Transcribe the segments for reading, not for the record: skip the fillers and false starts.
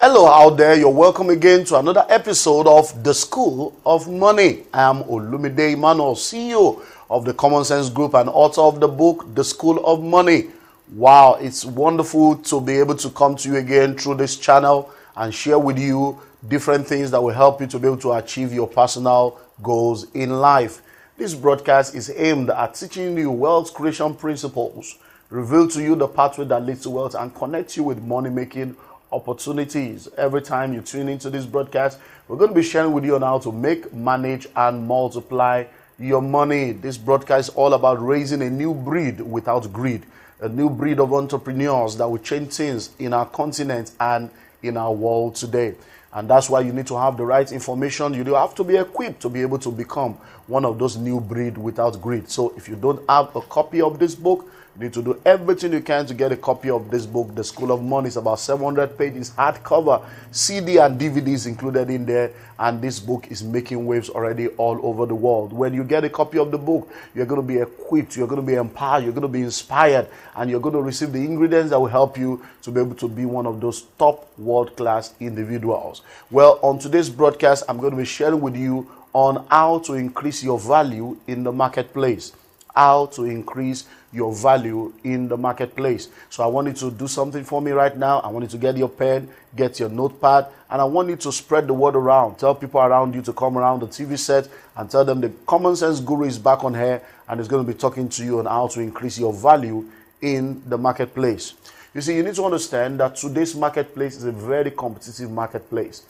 Hello out there, you're welcome again to another episode of The School of Money. I am Olumide Emmanuel, CEO of the Common Sense Group and author of the book, The School of Money. Wow, it's wonderful to be able to come to you again through this channel and share with you different things that will help you to be able to achieve your personal goals in life. This broadcast is aimed at teaching you wealth creation principles, reveal to you the pathway that leads to wealth, and connect you with money-making opportunities. Every time you tune into this broadcast, we're going to be sharing with you on how to make, manage, and multiply your money. This broadcast is all about raising a new breed without greed, a new breed of entrepreneurs that will change things in our continent and in our world today. And that's why you need to have the right information. You do have to be equipped to be able to become one of those new breed without greed. So if you don't have a copy of this book, you need to do everything you can to get a copy of this book. The School of Money is about 700 pages, hardcover, CD and DVDs included in there. And this book is making waves already all over the world. When you get a copy of the book, you're going to be equipped, you're going to be empowered, you're going to be inspired, and you're going to receive the ingredients that will help you to be able to be one of those top world-class individuals. Well, on today's broadcast, I'm going to be sharing with you on how to increase your value in the marketplace. How to increase your value in the marketplace. So I want you to do something for me right now. I want you to get your pen, get your notepad, and I want you to spread the word around. Tell people around you to come around the TV set and tell them the Common Sense Guru is back on here and is going to be talking to you on how to increase your value in the marketplace. You see, you need to understand that today's marketplace is a very competitive marketplace.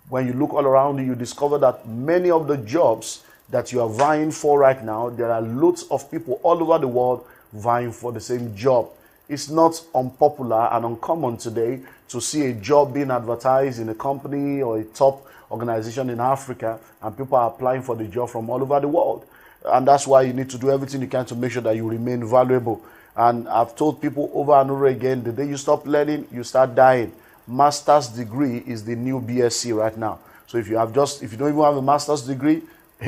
When you look all around you, you discover that many of the jobs that you are vying for right now, there are loads of people all over the world vying for the same job. It's not unpopular and uncommon today to see a job being advertised in a company or a top organization in Africa, and people are applying for the job from all over the world. And that's why you need to do everything you can to make sure that you remain valuable. And I've told people over and over again, the day you stop learning, you start dying. Master's degree is the new BSc right now. So if you don't even have a master's degree,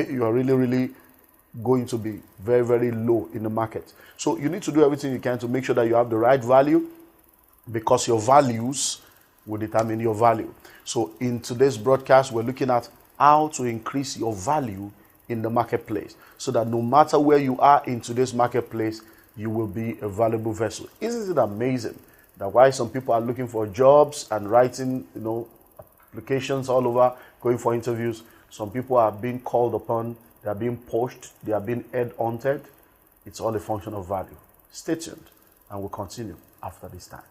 you are really going to be very low in the market. So you need to do everything you can to make sure that you have the right value, because your values will determine your value. So in today's broadcast, we're looking at how to increase your value in the marketplace, so that no matter where you are in today's marketplace, you will be a valuable vessel. Isn't it amazing that why some people are looking for jobs and writing, applications all over, going for interviews? Some people are being called upon, they are being poached, they are being head-hunted. It's all a function of value. Stay tuned, and we'll continue after this time.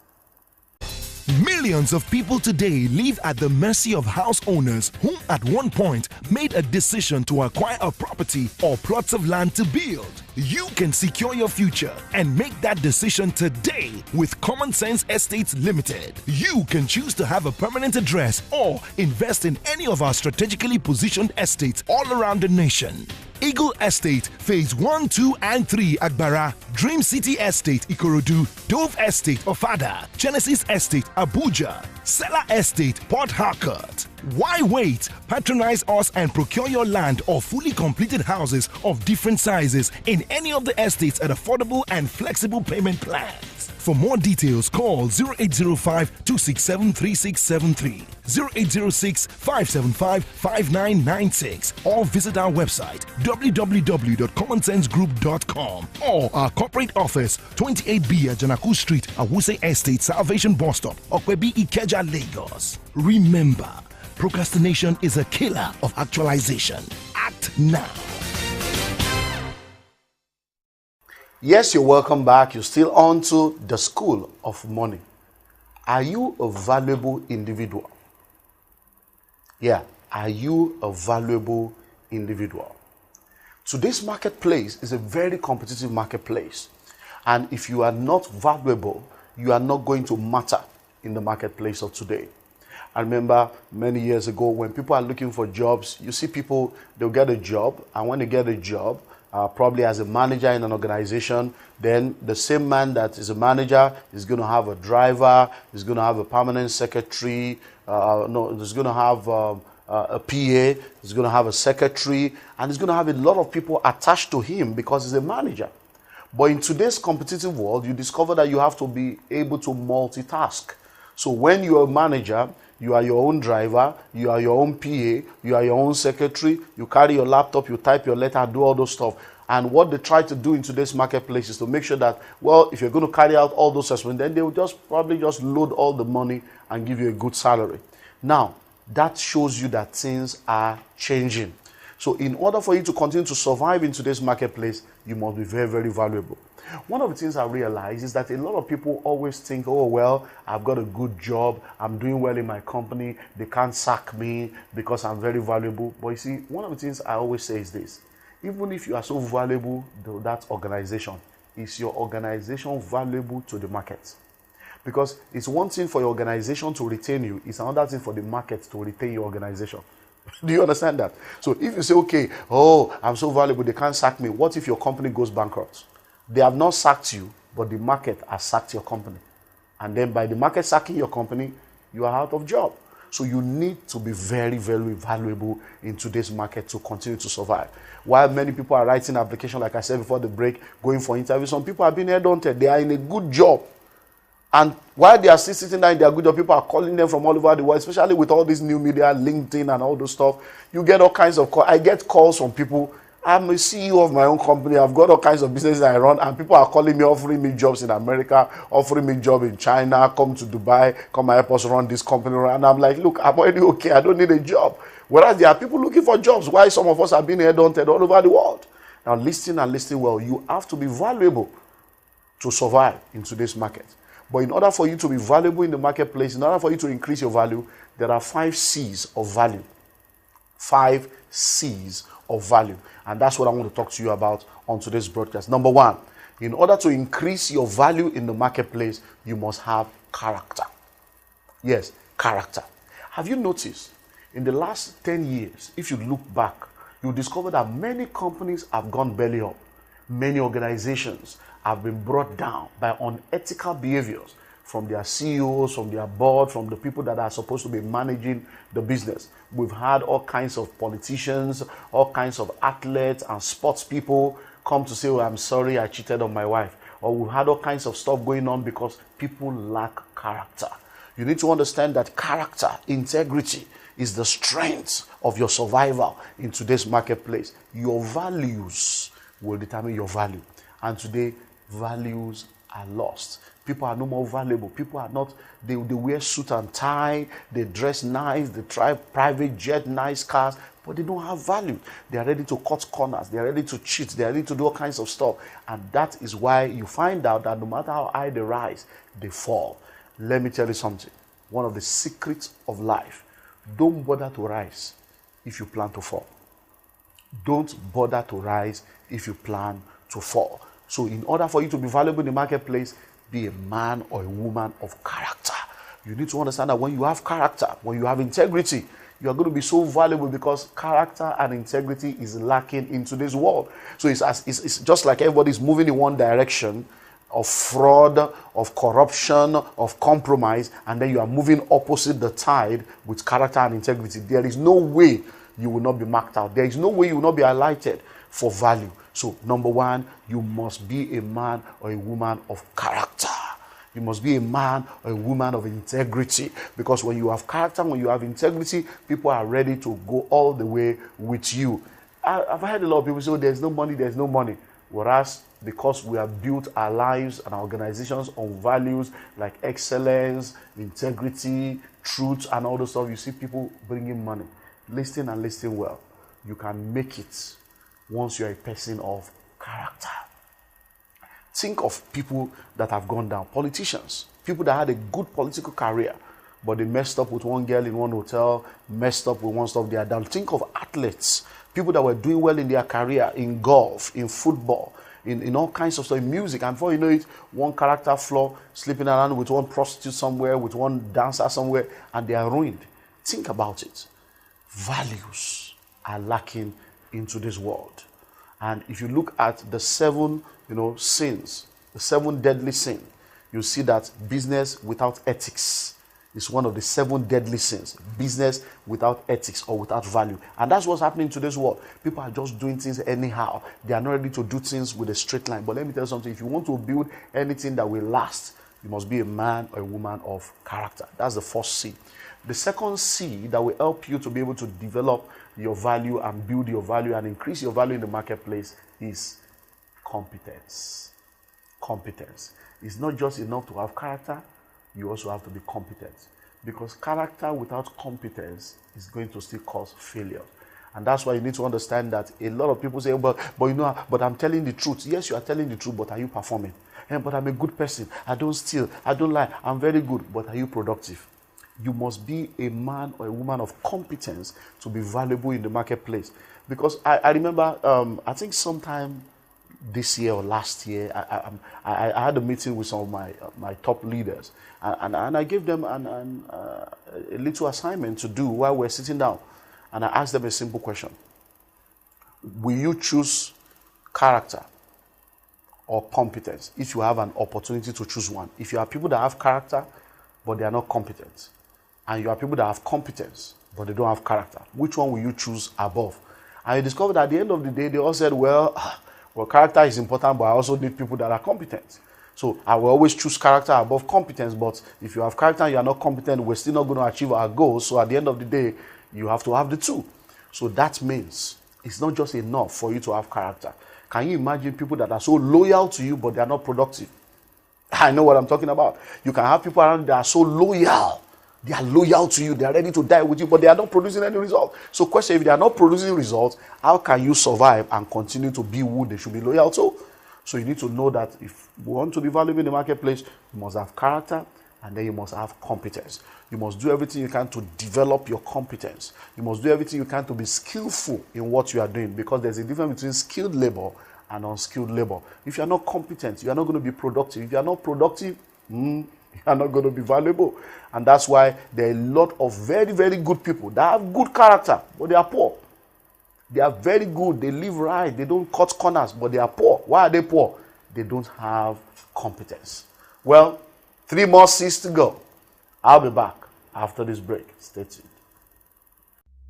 Millions of people today live at the mercy of house owners who at one point made a decision to acquire a property or plots of land to build. You can secure your future and make that decision today with Common Sense Estates Limited. You can choose to have a permanent address or invest in any of our strategically positioned estates all around the nation. Eagle Estate, Phase 1, 2, and 3, Agbara, Dream City Estate, Ikorodu, Dove Estate, Ofada, Genesis Estate, Abuja, Sela Estate, Port Harcourt. Why wait? Patronize us and procure your land or fully completed houses of different sizes in any of the estates at affordable and flexible payment plans. For more details, call 0805-267-3673, 0806-575-5996, or visit our website www.commonsensegroup.com or our corporate office, 28B at Janaku Street, Awuse Estate, Salvation Bus Stop, Okwebi, Ikeja, Lagos. Remember, procrastination is a killer of actualization. Act now. Yes, you're welcome back. You're still on to the School of Money. Are you a valuable individual? Yeah, are you a valuable individual? Today's marketplace is a very competitive marketplace. And if you are not valuable, you are not going to matter in the marketplace of today. I remember many years ago when people are looking for jobs, you see people, they'll get a job, and when they get a job, probably as a manager in an organization, then the same man that is a manager is going to have a driver, is going to have a permanent secretary, is going to have a PA, is going to have a secretary, and he's going to have a lot of people attached to him because he's a manager. But in today's competitive world, you discover that you have to be able to multitask. So when you're a manager, You are your own driver. You are your own PA. You are your own secretary. You carry your laptop. You type your letter, do all those stuff. And what they try to do in today's marketplace is to make sure that, well, if you're going to carry out all those assessments, then they will probably just load all the money and give you a good salary. Now, that shows you that things are changing. So in order for you to continue to survive in today's marketplace, you must be very, very valuable. One of the things I realize is that a lot of people always think, oh, well, I've got a good job. I'm doing well in my company. They can't sack me because I'm very valuable. But you see, one of the things I always say is this. Even if you are so valuable to that organization, is your organization valuable to the market? Because it's one thing for your organization to retain you. It's another thing for the market to retain your organization. Do you understand that? So if you say, okay, oh, I'm so valuable, they can't sack me. What if your company goes bankrupt? They have not sacked you, but the market has sacked your company. And then by the market sacking your company, you are out of job. So you need to be very, very valuable in today's market to continue to survive. While many people are writing applications, like I said before the break, going for interviews, some people are being headhunted. They are in a good job. And while they are still sitting there in their good job, people are calling them from all over the world, especially with all this new media, LinkedIn and all those stuff. You get all kinds of calls. I get calls from people. I'm a CEO of my own company. I've got all kinds of businesses I run, and people are calling me, offering me jobs in America, offering me job in China, come to Dubai, come and help us run this company. And I'm like, look, I'm already okay. I don't need a job. Whereas there are people looking for jobs. Why some of us are being headhunted all over the world? Now, listen and listen well. You have to be valuable to survive in today's market. But in order for you to be valuable in the marketplace, in order for you to increase your value, there are 5 C's of value. 5 C's of value. And that's what I want to talk to you about on today's broadcast. Number 1, in order to increase your value in the marketplace, you must have character. Yes, character. Have you noticed in the last 10 years, if you look back, you'll discover that many companies have gone belly up. Many organizations have been brought down by unethical behaviors from their CEOs, from their board, from the people that are supposed to be managing the business. We've had all kinds of politicians, all kinds of athletes and sports people come to say, oh, I'm sorry, I cheated on my wife. Or we've had all kinds of stuff going on because people lack character. You need to understand that character, integrity, is the strength of your survival in today's marketplace. Your values will determine your value. And today, values are lost. People are no more valuable. People are not, they wear suit and tie, they dress nice, they drive private jet, nice cars, but they don't have value. They are ready to cut corners. They are ready to cheat. They are ready to do all kinds of stuff. And that is why you find out that no matter how high they rise, they fall. Let me tell you something. One of the secrets of life, don't bother to rise if you plan to fall. Don't bother to rise if you plan to fall. So in order for you to be valuable in the marketplace, be a man or a woman of character. You need to understand that when you have character, when you have integrity, you are going to be so valuable because character and integrity is lacking in today's world. So it's just like everybody's moving in one direction of fraud, of corruption, of compromise, and then you are moving opposite the tide with character and integrity. There is no way you will not be marked out. There is no way you will not be highlighted for value. So, number 1, you must be a man or a woman of character. You must be a man or a woman of integrity. Because when you have character, when you have integrity, people are ready to go all the way with you. I've heard a lot of people say, oh, there's no money, there's no money. Whereas, because we have built our lives and our organizations on values like excellence, integrity, truth, and all those stuff, you see people bringing money. Listen and listen well. You can make it once you're a person of character. Think of people that have gone down. Politicians. People that had a good political career, but they messed up with one girl in one hotel, messed up with one stuff, they are down. Think of athletes. People that were doing well in their career, in golf, in football, in all kinds of stuff, in music. And before you know it, one character flaw, sleeping around with one prostitute somewhere, with one dancer somewhere, and they are ruined. Think about it. Values are lacking in today's world. And if you look at the 7, sins, the 7 deadly sins, you see that business without ethics is one of the 7 deadly sins. Business without ethics or without value. And that's what's happening in today's world. People are just doing things anyhow. They are not ready to do things with a straight line. But let me tell you something. If you want to build anything that will last, you must be a man or a woman of character. That's the first C. The second C that will help you to be able to develop your value and build your value and increase your value in the marketplace is competence. Competence. It's not just enough to have character, you also have to be competent. Because character without competence is going to still cause failure. And that's why you need to understand that a lot of people say, but I'm telling the truth. Yes, you are telling the truth, but are you performing? But I'm a good person. I don't steal. I don't lie. I'm very good. But are you productive? You must be a man or a woman of competence to be valuable in the marketplace. Because I remember, I think sometime this year or last year, I had a meeting with some of my top leaders. And I gave them a little assignment to do while we're sitting down. And I asked them a simple question. Will you choose character or competence if you have an opportunity to choose one? If you are people that have character, but they are not competent, and you are people that have competence, but they don't have character, which one will you choose above? And I discovered at the end of the day, they all said, well, character is important, but I also need people that are competent. So I will always choose character above competence, but if you have character and you are not competent, we're still not going to achieve our goals. So at the end of the day, you have to have the two. So that means it's not just enough for you to have character. Can you imagine people that are so loyal to you, but they are not productive? I know what I'm talking about. You can have people around that are so loyal. They are loyal to you. They are ready to die with you, but they are not producing any result. So question, if they are not producing results, how can you survive and continue to be who they should be loyal to? So you need to know that if you want to be valuable in the marketplace, you must have character, and then you must have competence. You must do everything you can to develop your competence. You must do everything you can to be skillful in what you are doing, because there's a difference between skilled labor and unskilled labor. If you are not competent, you are not going to be productive. If you are not productive, you are not going to be valuable. And that's why there are a lot of very, very good people that have good character, but they are poor. They are very good. They live right. They don't cut corners, but they are poor. Why are they poor? They don't have competence. Well, 3 more C's to go. I'll be back after this break. Stay tuned.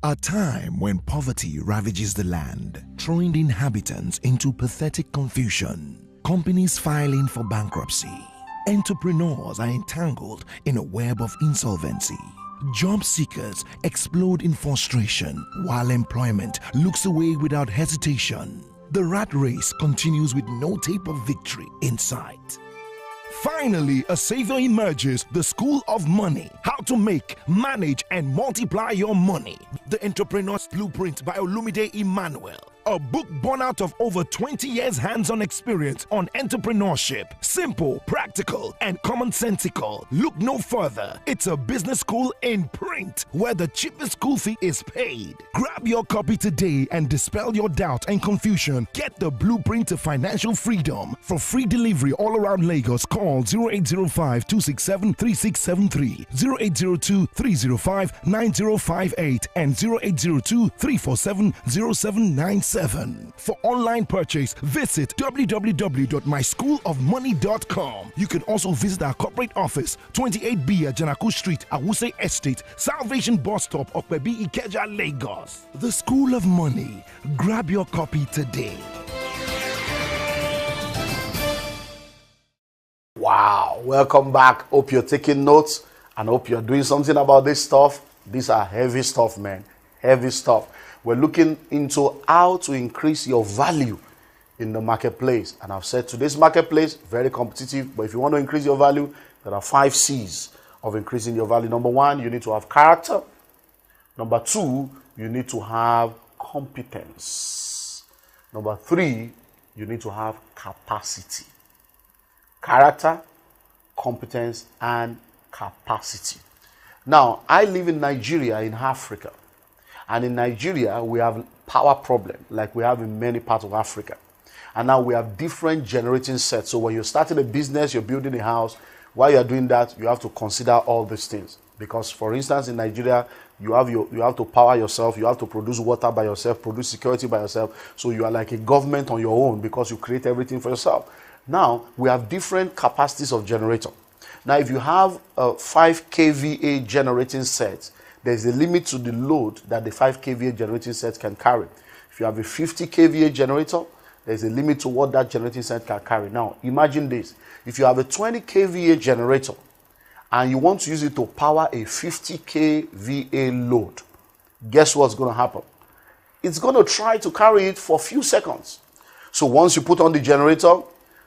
A time when poverty ravages the land, throwing the inhabitants into pathetic confusion. Companies filing for bankruptcy. Entrepreneurs are entangled in a web of insolvency. Job seekers explode in frustration, while employment looks away without hesitation. The rat race continues with no tape of victory in sight. Finally, a savior emerges, the School of Money. How to make, manage, and multiply your money. The Entrepreneur's Blueprint by Olumide Emmanuel. A book born out of over 20 years hands-on experience on entrepreneurship. Simple, practical, and commonsensical. Look no further. It's a business school in print where the cheapest school fee is paid. Grab your copy today and dispel your doubt and confusion. Get the blueprint to financial freedom. For free delivery all around Lagos, call 0805-267-3673, 0802-305-9058, and 0802-347-0797. For online purchase, visit www.myschoolofmoney.com. You can also visit our corporate office, 28B at Janaku Street, Awuse Estate, Salvation Bus Stop, Okpebi, Ikeja, Lagos. The School of Money. Grab your copy today. Wow, welcome back. Hope you're taking notes and hope you're doing something about this stuff. These are heavy stuff, man. Heavy stuff. We're looking into how to increase your value in the marketplace. And I've said today's marketplace, very competitive. But if you want to increase your value, there are 5 C's of increasing your value. Number 1, you need to have character. Number 2, you need to have competence. Number 3, you need to have capacity. Character, competence, and capacity. Now, I live in Nigeria, in Africa. And in Nigeria, we have power problem like we have in many parts of Africa. And now we have different generating sets. So when you're starting a business, you're building a house, while you're doing that, you have to consider all these things. Because, for instance, in Nigeria, you have to power yourself, you have to produce water by yourself, produce security by yourself. So you are like a government on your own because you create everything for yourself. Now, we have different capacities of generator. Now, if you have a 5 kVA generating set, there's a limit to the load that the 5 kVA generating set can carry. If you have a 50 kVA generator, there's a limit to what that generating set can carry. Now, imagine this. If you have a 20 kVA generator and you want to use it to power a 50k VA load, guess what's going to happen? It's going to try to carry it for a few seconds. So once you put on the generator,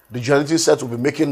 the generating set will be making noise.